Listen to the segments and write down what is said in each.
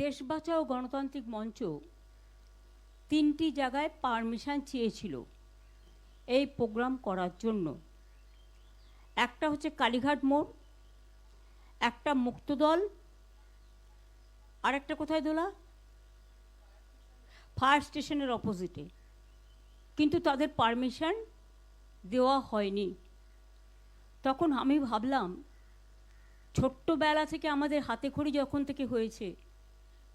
দেশ বাঁচাও গণতান্ত্রিক মঞ্চ তিনটি জায়গায় পারমিশন চেয়েছিল এই প্রোগ্রাম করার জন্য। একটা হচ্ছে কালীঘাট মোড়, একটা মুক্তদল, আর একটা কোথায় দোলা, ফায়ার স্টেশনের অপোজিটে। কিন্তু তাদের পারমিশন দেওয়া হয়নি। তখন আমি ভাবলাম, ছোট্টবেলা থেকে আমাদের হাতে খড়ি যখন থেকে হয়েছে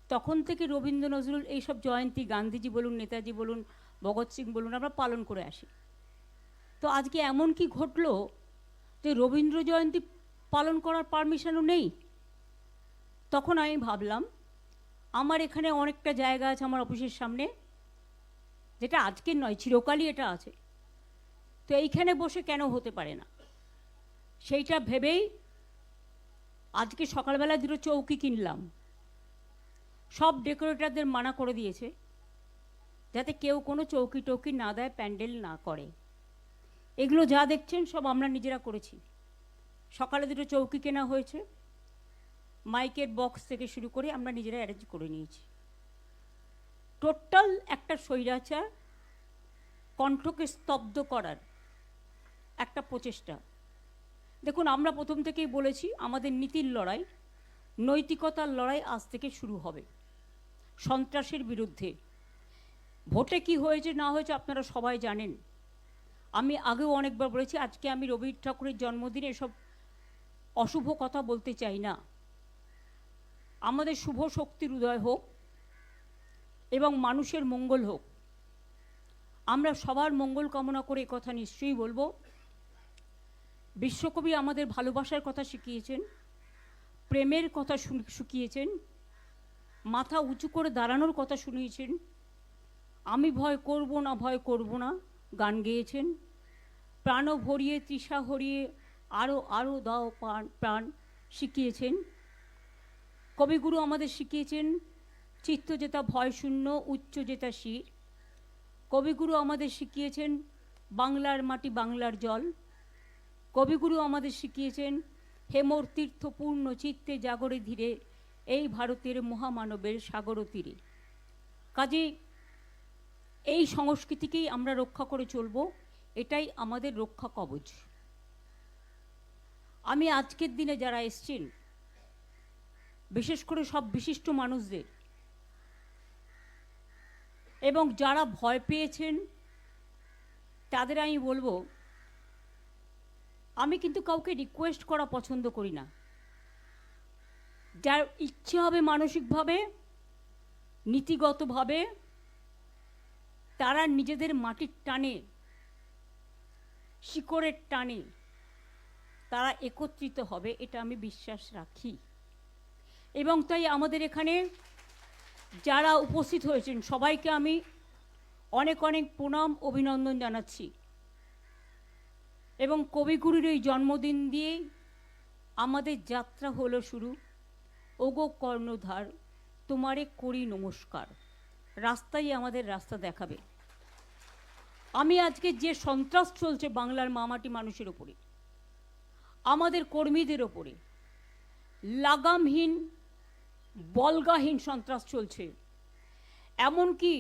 তখন থেকে রবীন্দ্র নজরুল এইসব জয়ন্তী, গান্ধীজি বলুন, নেতাজি বলুন, ভগৎ সিং বলুন, আমরা পালন করে আসি। তো আজকে এমন কি ঘটলো যে রবীন্দ্র জয়ন্তী পালন করার পারমিশনও নেই। তখন আমি ভাবলাম, আমার এখানে অনেকটা জায়গা আছে আমার অফিসের সামনে, যেটা আজকের নয়, চিরকালই এটা আছে, তো এইখানে বসে কেন হতে পারে না। সেইটা ভেবেই আজকে সকালবেলা দুটো চৌকি কিনলাম। সব ডেকোরেটরদের মানা করে দিয়েছে যাতে কেউ কোনো চৌকি টৌকি না দেয়, প্যান্ডেল না করে। এগুলো যা দেখছেন সব আমরা নিজেরা করেছি। সকালে দুটো চৌকি কেনা হয়েছে, মাইকের বক্স থেকে শুরু করে আমরা নিজেরা অ্যারেঞ্জ করে নিয়েছি। টোটাল একটা স্বৈরাচার কণ্ঠকে স্তব্ধ করার একটা প্রচেষ্টা। দেখুন, আমরা প্রথম থেকেই বলেছি আমাদের নীতির লড়াই, নৈতিকতার লড়াই আজ থেকে শুরু হবে সন্ত্রাসের বিরুদ্ধে। ভোটে কি হয়েছে না হয়েছে আপনারা সবাই জানেন। আমি আগেও অনেকবার বলেছি, আজকে আমি রবি ঠাকুরের জন্মদিনে এসব অশুভ কথা বলতে চাই না। আমাদের শুভ শক্তির উদয় হোক এবং মানুষের মঙ্গল হোক। আমরা সবার মঙ্গল কামনা করে কথা নিশ্চয়ই বলবো। বিশ্বকবি আমাদের ভালোবাসার কথা শিখিয়েছেন, প্রেমের কথা শিখিয়েছেন, মাথা উঁচু করে দাঁড়ানোর কথা শুনিয়েছেন, আমি ভয় করব না, ভয় করব না গান গেয়েছেন, প্রাণ ভরিয়ে তৃষা হরিয়ে আরও আরও দাও প্রাণ শিখিয়েছেন। কবিগুরু আমাদের শিখিয়েছেন চিত্ত যেতা ভয় শূন্য, উচ্চ যেতা শির। কবিগুরু আমাদের শিখিয়েছেন বাংলার মাটি বাংলার জল। কবিগুরু আমাদের শিখিয়েছেন হেমর তীর্থ পূর্ণ চিত্তে জাগরে ধীরে, এই ভারতের মহামানবের সাগর তীরে। কাজে এই সংস্কৃতিকেই আমরা রক্ষা করে চলব, এটাই আমাদের রক্ষা কবচ। আমি আজকের দিনে যারা এসছেন, বিশেষ করে সব বিশিষ্ট মানুষদের, এবং যারা ভয় পেয়েছেন তাদের আমি বলবো, আমি কিন্তু কাউকে রিকোয়েস্ট করা পছন্দ করি না। যার ইচ্ছে হবে মানসিকভাবে, নীতিগতভাবে, তারা নিজেদের মাটির টানে, শিকড়ের টানে তারা একত্রিত হবে, এটা আমি বিশ্বাস রাখি। এবং তাই আমাদের এখানে যারা উপস্থিত হয়েছেন সবাইকে আমি অনেক অনেক প্রণাম, অভিনন্দন জানাচ্ছি। এবং কবিগুরুর এই জন্মদিন দিয়ে আমাদের যাত্রা হলো শুরু। ওগো কর্ণধার তোমারে করি নমস্কার, রাস্তাই আমাদের রাস্তা দেখাবে। আমি আজকে যে সন্ত্রাস চলছে বাংলার মামাটি মানুষের ওপরে, আমাদের কর্মীদের ওপরে লাগামহীন বলগাহীন সন্ত্রাস চলছে। এমনকি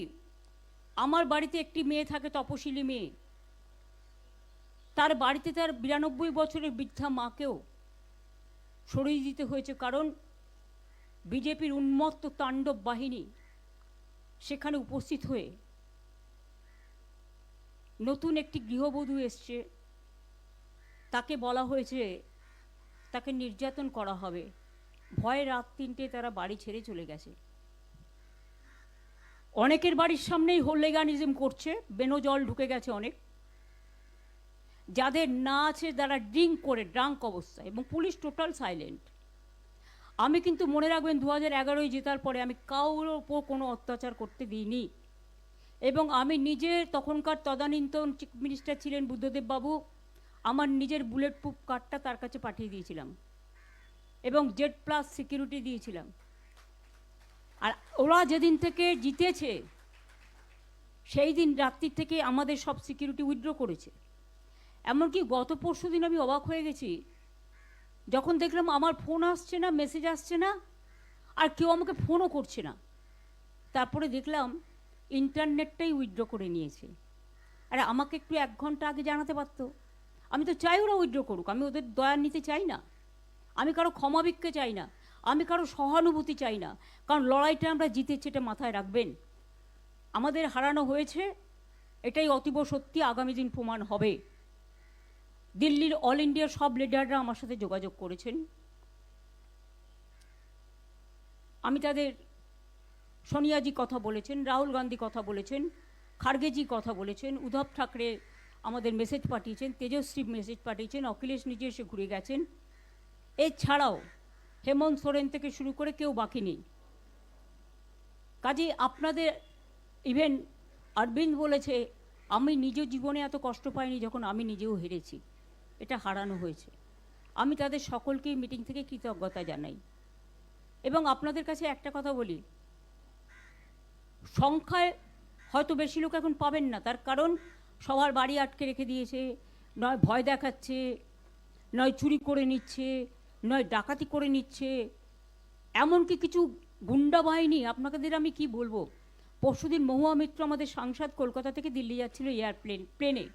আমার বাড়িতে একটি মেয়ে থাকে, তপশিলি মেয়ে, তার বাড়িতে তার 92 বছরের বৃদ্ধা মাকেও সরিয়ে দিতে হয়েছে, কারণ বিজেপির উন্মত্ত তাণ্ডব বাহিনী সেখানে উপস্থিত হয়ে নতুন একটি গৃহবধূ এসছে, তাকে বলা হয়েছে তাকে নির্যাতন করা হবে। ভয়ে রাত 3টে তারা বাড়ি ছেড়ে চলে গেছে। অনেকের বাড়ির সামনেই হোলিগানিজম করছে, বেনো জল ঢুকে গেছে অনেক। যাদের না আছে তারা ড্রাঙ্ক অবস্থায়, এবং পুলিশ টোটাল সাইলেন্ট। আমি কিন্তু মনে রাখবেন 2011 জেতার পরে আমি কারোর ওপর কোনো অত্যাচার করতে দিইনি। এবং আমি নিজে, তখনকার তদানীন্তন চিফ মিনিস্টার ছিলেন বুদ্ধদেব বাবু, আমার নিজের বুলেট প্রুফ কার্ডটা তার কাছে পাঠিয়ে দিয়েছিলাম এবং Z+ সিকিউরিটি দিয়েছিলাম। আর ওরা যেদিন থেকে জিতেছে সেই দিন রাত্রি থেকে আমাদের সব সিকিউরিটি উইথড্র করেছে। এমনকি গত পরশু দিন আমি অবাক হয়ে গেছি যখন দেখলাম আমার ফোন আসছে না, মেসেজ আসছে না, আর কেউ আমাকে ফোনও করছে না। তারপরে দেখলাম ইন্টারনেটটাই উইথড্র করে নিয়েছে। আরে আমাকে একটু 1 ঘন্টা আগে জানাতে পারতো। আমি তো চাই ওরা উইথড্র করুক, আমি ওদের দয়া নিতে চাই না, আমি কারো ক্ষমা ভিক্ষে চাই না, আমি কারো সহানুভূতি চাই না। কারণ লড়াইটা আমরা জিতেছি, এটা মাথায় রাখবেন। আমাদের হারানো হয়েছে, এটাই অতীব সত্যি, আগামী দিন প্রমাণ হবে। দিল্লির অল ইন্ডিয়ার সব লিডাররা আমার সাথে যোগাযোগ করেছেন। আমি তাদের, সোনিয়াজি কথা বলেছেন, রাহুল গান্ধী কথা বলেছেন, খার্গেজি কথা বলেছেন, উদ্ধব ঠাকরে আমাদের মেসেজ পাঠিয়েছেন, তেজস্বী মেসেজ পাঠিয়েছেন, অখিলেশ নিজে এসে ঘুরে গেছেন। এছাড়াও হেমন্ত সোরেন থেকে শুরু করে কেউ বাকি নেই। কাজেই আপনাদের, ইভেন অরবিন্দ বলেছে, আমি নিজ জীবনে এত কষ্ট পাইনি যখন আমি নিজেও হেরেছি, এটা হারানো হয়েছে। আমি তাদের সকলকেই মিটিং থেকে কৃতজ্ঞতা জানাই। এবং আপনাদের কাছে একটা কথা বলি, সংখ্যায় হয়তো বেশি লোক এখন পাবেন না, তার কারণ সবার বাড়ি আটকে রেখে দিয়েছে, নয় ভয় দেখাচ্ছে, নয় চুরি করে নিচ্ছে, নয় ডাকাতি করে নিচ্ছে, এমনকি কিছু গুন্ডা বাহিনী। আপনাদের আমি কি বলবো, পরশুদিন মহুয়া মিত্র আমাদের সাংসদ কলকাতা থেকে দিল্লি যাচ্ছিল প্লেনে,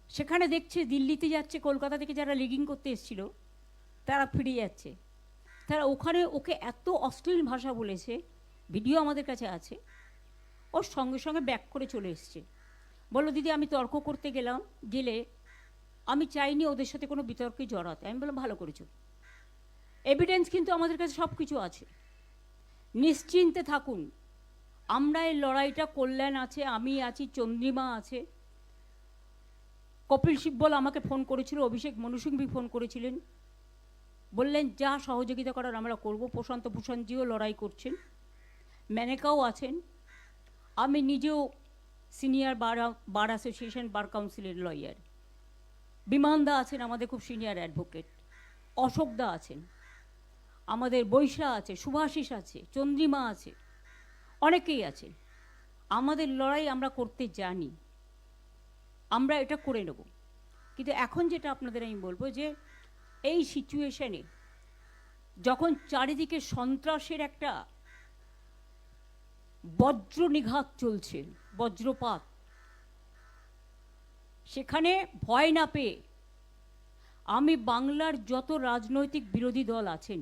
সেখানে দেখছে দিল্লিতে যাচ্ছে, কলকাতা থেকে যারা লিগিং করতে এসেছিল তারা ফিরে যাচ্ছে। তারা ওখানে ওকে এত অশ্লীল ভাষা বলেছে, ভিডিও আমাদের কাছে আছে, ওর সঙ্গে সঙ্গে ব্যাক করে চলে এসছে। বললো দিদি আমি তর্ক করতে গেলে আমি চাইনি ওদের সাথে কোনো বিতর্কে জড়াতে। আমি বললাম ভালো করেছো, এভিডেন্স কিন্তু আমাদের কাছে সব কিছু আছে, নিশ্চিন্তে থাকুন। আমরা এই লড়াইটা, কল্যাণ আছে, আমি আছি, চন্দ্রিমা আছে, কপিল সিব্বল আমাকে ফোন করেছিল, অভিষেক মনু সিংভি ফোন করেছিলেন, বললেন যা সহযোগিতা করার আমরা করব। প্রশান্ত ভূষণজিও লড়াই করছেন, মেনকাও আছেন, আমি নিজেও সিনিয়র বার অ্যাসোসিয়েশন বার কাউন্সিলের লয়ার, বিমানদা আছেন আমাদের খুব সিনিয়র অ্যাডভোকেট, অশোকদা আছেন, আমাদের বৈশা আছে, শুভাশিস আছে, চন্দ্রিমা আছে, অনেকেই আছে। আমাদের লড়াই আমরা করতে জানি, আমরা এটা করে নেব। কিন্তু এখন যেটা আপনাদের আমি বলবো যে এই সিচুয়েশনে যখন চারিদিকে সন্ত্রাসের একটা বজ্র নিঘাত চলছে, বজ্রপাত, সেখানে ভয় না পেয়ে আমি বাংলার যত রাজনৈতিক বিরোধী দল আছেন,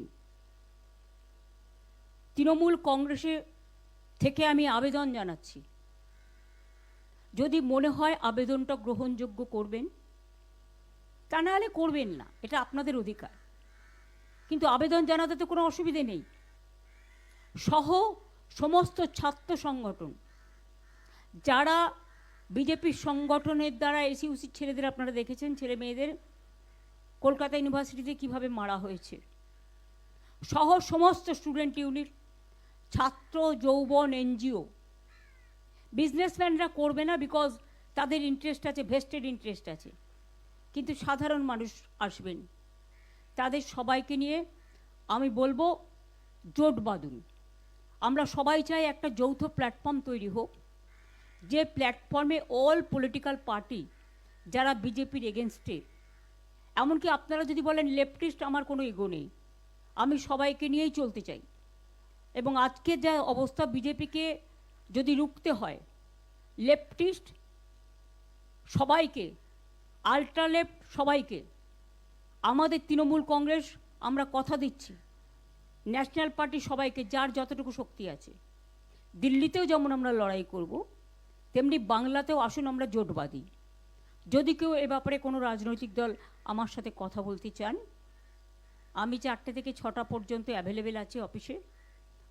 তৃণমূল কংগ্রেসে থেকে আমি আবেদন জানাচ্ছি, যদি মনে হয় আবেদনটা গ্রহণযোগ্য করবেন, তা নাহলে করবেন না, এটা আপনাদের অধিকার। কিন্তু আবেদন জানাতে তো কোনো অসুবিধে নেই। সহ সমস্ত ছাত্র সংগঠন, যারা বিজেপির সংগঠনের দ্বারা এসইউসির ছেলেদের আপনারা দেখেছেন, ছেলে মেয়েদের কলকাতা ইউনিভার্সিটিতে কিভাবে মারা হয়েছে, সহ সমস্ত স্টুডেন্ট ইউনিট, ছাত্র যৌবন, এনজিও, বিজনেসম্যানরা করবে না, বিকজ তাদের ইন্টারেস্ট আছে, ভেস্টেড ইন্টারেস্ট আছে, কিন্তু সাধারণ মানুষ আসবেন। তাদের সবাইকে নিয়ে আমি বলবো জোট বাঁধুন। আমরা সবাই চাই একটা যৌথ প্ল্যাটফর্ম তৈরি হোক, যে প্ল্যাটফর্মে অল পলিটিক্যাল পার্টি যারা বিজেপির এগেনস্টে, এমনকি আপনারা যদি বলেন লেফটিস্ট, আমার কোনো ইগো নেই, আমি সবাইকে নিয়েই চলতে চাই। এবং আজকের যা অবস্থা, বিজেপিকে যদি রুখতে হয়, লেফটিস্ট সবাইকে, আল্ট্রা লেফট সবাইকে, আমাদের তৃণমূল কংগ্রেস আমরা কথা দিচ্ছি, ন্যাশনাল পার্টি সবাইকে, যার যতটুকু শক্তি আছে, দিল্লিতেও যেমন আমরা লড়াই করব, তেমনি বাংলাতেও আসুন আমরা জোট বাঁধি। যদি কেউ এ ব্যাপারে কোনো রাজনৈতিক দল আমার সাথে কথা বলতে চান, আমি 4টে থেকে 6টা পর্যন্ত অ্যাভেলেবেল আছি অফিসে,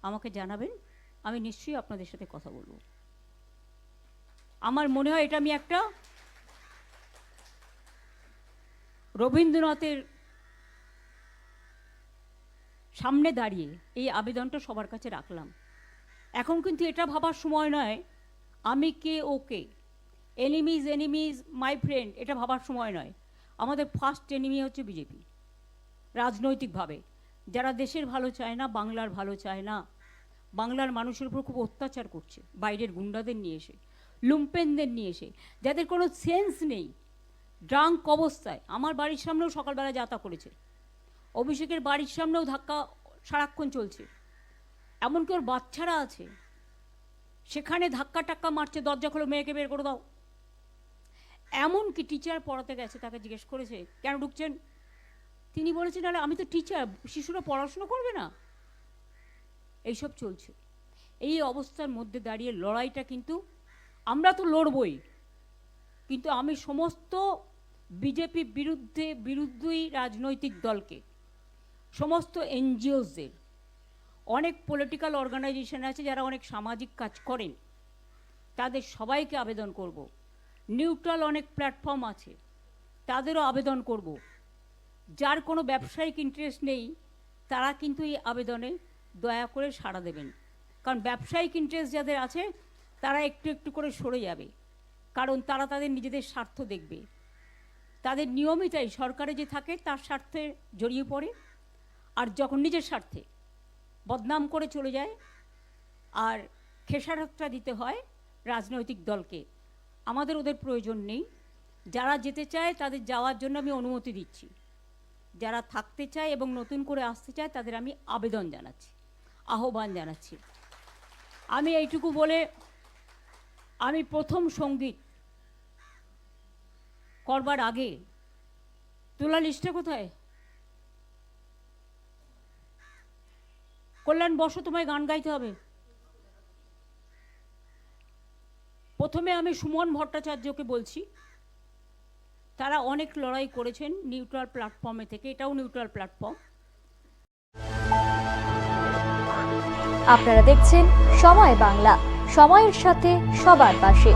আমাকে জানাবেন, আমি নিশ্চয়ই আপনাদের সাথে কথা বলবো। আমার মনে হয় এটা আমি একটা রবীন্দ্রনাথের সামনে দাঁড়িয়ে এই আবেদনটা সবার কাছে রাখলাম। এখন কিন্তু এটা ভাবার সময় নয় আমি কে ওকে, এনিমিজ মাই ফ্রেন্ড, এটা ভাবার সময় নয়। আমাদের ফার্স্ট এনিমি হচ্ছে বিজেপি, রাজনৈতিকভাবে যারা দেশের ভালো চায় না, বাংলার ভালো চায় না, বাংলার মানুষের উপর খুব অত্যাচার করছে, বাইরের গুন্ডাদের নিয়ে এসে, লুম্পেনদের নিয়ে এসে, যাদের কোনো সেন্স নেই, ড্রাঙ্ক অবস্থায়। আমার বাড়ির সামনেও সকালবেলা যাতা করেছে, অভিষেকের বাড়ির সামনেও ধাক্কা সারাক্ষণ চলছে, এমনকি ওর বাচ্চারা আছে, সেখানে ধাক্কা টাক্কা মারছে, দরজা খোলো, মেয়েকে বের করে দাও। এমনকি টিচার পড়াতে গেছে, তাকে জিজ্ঞেস করেছে কেন ঢুকছেন, তিনি বলেছেন আরে আমি তো টিচার, শিশুরা পড়াশুনো করবে না। এইসব চলছে। এই অবস্থার মধ্যে দাঁড়িয়ে লড়াইটা কিন্তু আমরা তো লড়বই, কিন্তু আমি সমস্ত বিজেপি বিরুদ্ধেই রাজনৈতিক দলকে, সমস্ত এনজিওসদের, অনেক পলিটিক্যাল অর্গানাইজেশন আছে যারা অনেক সামাজিক কাজ করেন, তাদের সবাইকে আবেদন করব, নিউট্রাল অনেক প্ল্যাটফর্ম আছে তাদেরও আবেদন করব, যার কোনো ব্যবসায়িক ইন্টারেস্ট নেই তারা কিন্তু এই আবেদনে দয়া করে সাড়া দেবেন। কারণ ব্যবসায়িক ইন্টারেস্ট যাদের আছে তারা একটু একটু করে সরে যাবে, কারণ তারা তাদের নিজেদের স্বার্থ দেখবে। তাদের নিয়মিতই সরকারে যে থাকে তার স্বার্থে জড়িয়ে পড়ে, আর যখন নিজের স্বার্থে বদনাম করে চলে যায় আর খেসারতটা দিতে হয় রাজনৈতিক দলকে। আমাদের ওদের প্রয়োজন নেই। যারা যেতে চায় তাদের যাওয়ার জন্য আমি অনুমতি দিচ্ছি, যারা থাকতে চায় এবং নতুন করে আসতে চায় তাদের আমি আবেদন জানাচ্ছি, আহ্বান জানাচ্ছি। আমি এইটুকু বলে আমি প্রথম সঙ্গীত করবার আগে তোলা লিস্টটা কোথায়? কল্যাণ বসো, তোমায় গান গাইতে হবে। প্রথমে আমি সুমন ভট্টাচার্যকে বলছি, তারা অনেক লড়াই করেছেন নিউট্রাল প্ল্যাটফর্মে থেকে, এটাও নিউট্রাল প্ল্যাটফর্ম। আপনারা দেখছেন সময় বাংলা, সময়ের সাথে সবার পাশে।